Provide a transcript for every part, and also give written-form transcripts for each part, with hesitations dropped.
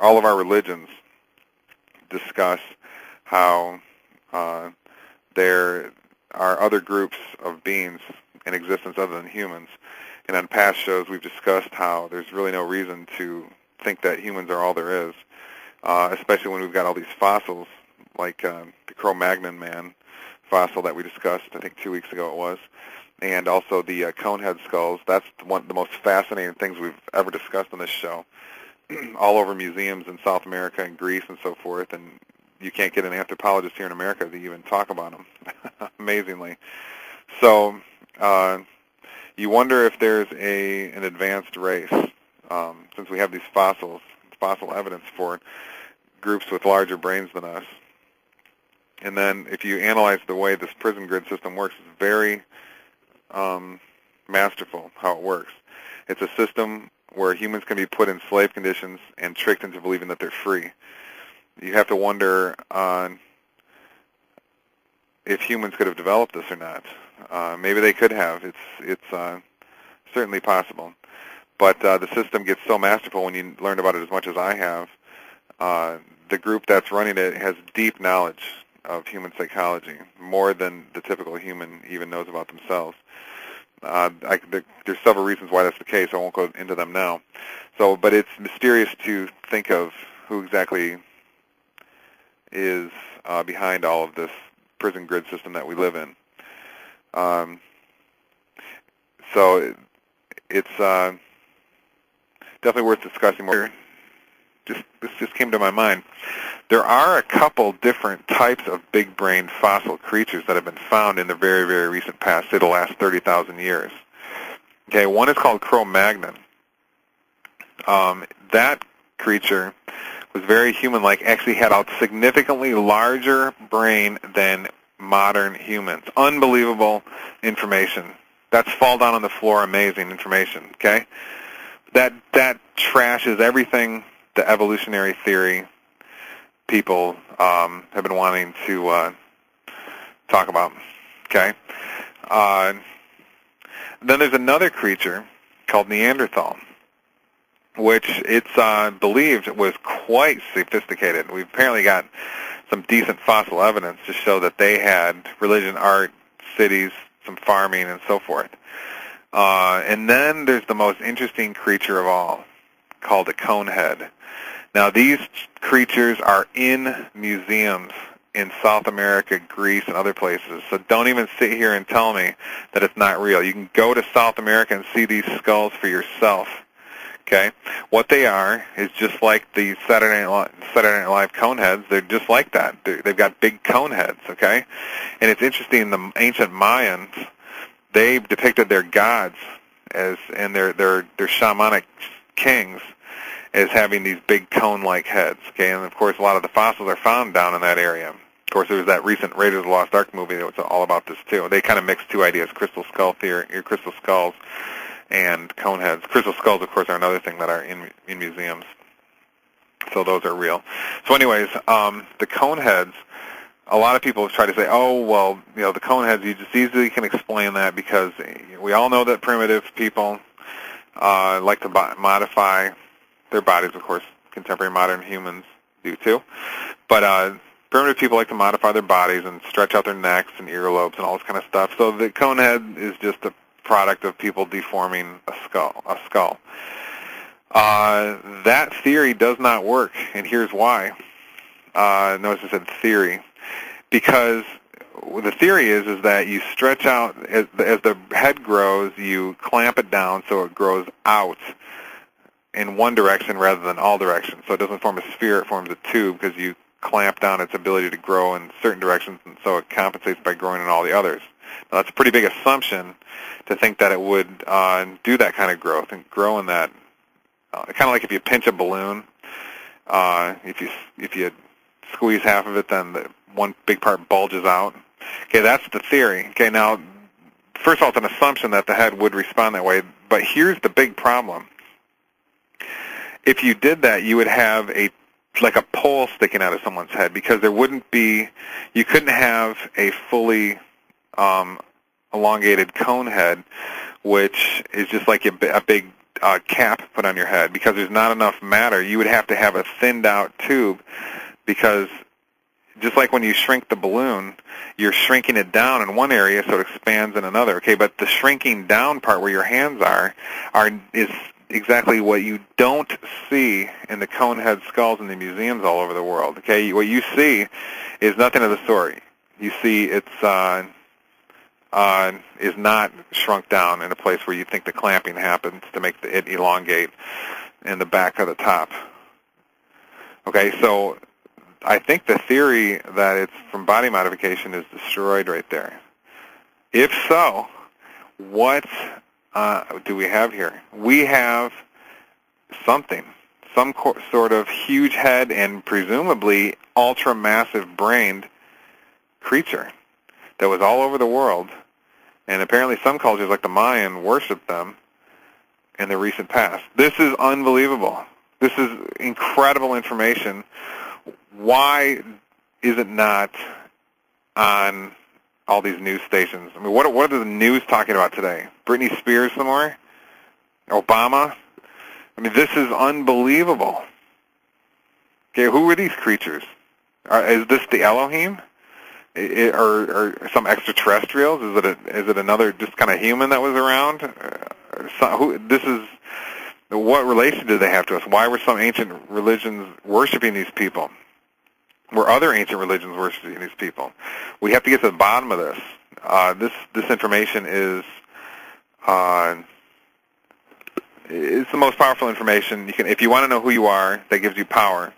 all of our religions discuss how there are other groups of beings in existence other than humans. And on past shows, we've discussed how there's really no reason to think that humans are all there is, especially when we've got all these fossils, like the Cro-Magnon man fossil that we discussed, I think 2 weeks ago it was, and also the Conehead skulls. That's one of the most fascinating things we've ever discussed on this show, all over museums in South America and Greece and so forth, and you can't get an anthropologist here in America to even talk about them, amazingly. So you wonder if there's an advanced race, since we have these fossil evidence for groups with larger brains than us. And then if you analyze the way this prison grid system works, it's very masterful how it works. It's a system where humans can be put in slave conditions and tricked into believing that they're free. You have to wonder if humans could have developed this or not. Maybe they could have. It's certainly possible. But the system gets so masterful when you learn about it as much as I have. The group that's running it has deep knowledge of human psychology, more than the typical human even knows about themselves. There's several reasons why that's the case. I won't go into them now. But it's mysterious to think of who exactly is behind all of this prison grid system that we live in. So it's definitely worth discussing more. This just came to my mind. There are a couple different types of big-brained fossil creatures that have been found in the very, very recent past, say the last 30,000 years. Okay, one is called Cro-Magnon. That creature was very human-like, actually had a significantly larger brain than modern humans. Unbelievable information. That's fall down on the floor, amazing information, okay? That trashes everything the evolutionary theory people have been wanting to talk about, okay? Then there's another creature called Neanderthal, which it's believed was quite sophisticated. We've apparently got some decent fossil evidence to show that they had religion, art, cities, some farming, and so forth. And then there's the most interesting creature of all, called a Conehead. Now, these creatures are in museums in South America, Greece, and other places. So don't even sit here and tell me that it's not real. You can go to South America and see these skulls for yourself. Okay? What they are is just like the Saturday Night Live Coneheads. They're just like that. They've got big cone heads, okay? And it's interesting, the ancient Mayans, they depicted their gods and their shamanic kings as having these big cone-like heads, okay? And, of course, a lot of the fossils are found down in that area. Of course, there was that recent Raiders of the Lost Ark movie that was all about this, too. They kind of mixed two ideas, crystal skulls and cone heads. Crystal skulls, of course, are another thing that are in museums. So those are real. So anyways, the cone heads, a lot of people try to say, oh, well, you know, the cone heads, you just easily can explain that because we all know that primitive people like to modify their bodies. Of course, contemporary modern humans do too. But primitive people like to modify their bodies and stretch out their necks and earlobes and all this kind of stuff. So the cone head is just a product of people deforming a skull. That theory does not work, and here's why. Notice I said theory. Because the theory is that you stretch out, as the head grows, you clamp it down so it grows out in one direction rather than all directions. So it doesn't form a sphere, it forms a tube because you clamp down its ability to grow in certain directions, and so it compensates by growing in all the others. Now, that's a pretty big assumption to think that it would do that kind of growth and grow in that. Kind of like if you pinch a balloon, if you squeeze half of it, then one big part bulges out. Okay, that's the theory. Okay, now, first of all, it's an assumption that the head would respond that way, but here's the big problem. If you did that, you would have like a pole sticking out of someone's head, because there wouldn't be, you couldn't have a fully elongated cone head, which is just like a big cap put on your head because there's not enough matter. You would have to have a thinned out tube, because just like when you shrink the balloon, you're shrinking it down in one area so it expands in another. Okay, but the shrinking down part where your hands is exactly what you don't see in the Conehead skulls in the museums all over the world. Okay, what you see is nothing of the sort. You see it's is not shrunk down in a place where you think the clamping happens to make it elongate in the back of the top. Okay, so I think the theory that it's from body modification is destroyed right there. If so, what do we have here? We have something, some sort of huge head and presumably ultra-massive brained creature that was all over the world, and apparently some cultures like the Mayan worshiped them in the recent past. This is unbelievable. This is incredible information. Why is it not on all these news stations? I mean, what are the news talking about today? Britney Spears some more? Obama? I mean, this is unbelievable. Okay, who are these creatures? Is this the Elohim? Or some extraterrestrials? Is it another just kind of human that was around? What relation did they have to us? Why were some ancient religions worshiping these people? Were other ancient religions worshiping these people? We have to get to the bottom of this. This information is it's the most powerful information you can. If you want to know who you are, that gives you power.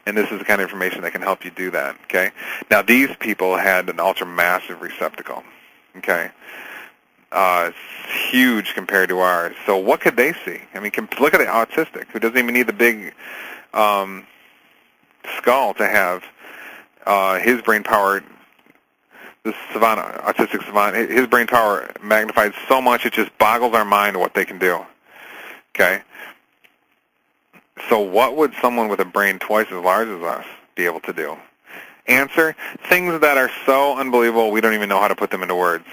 And this is the kind of information that can help you do that, okay? Now, these people had an ultra-massive receptacle, okay? It's huge compared to ours. So what could they see? I mean, look at the autistic, who doesn't even need the big skull to have his brain power, this savant, autistic savant, his brain power magnified so much it just boggles our mind what they can do, okay? So what would someone with a brain twice as large as us be able to do? Answer, things that are so unbelievable we don't even know how to put them into words.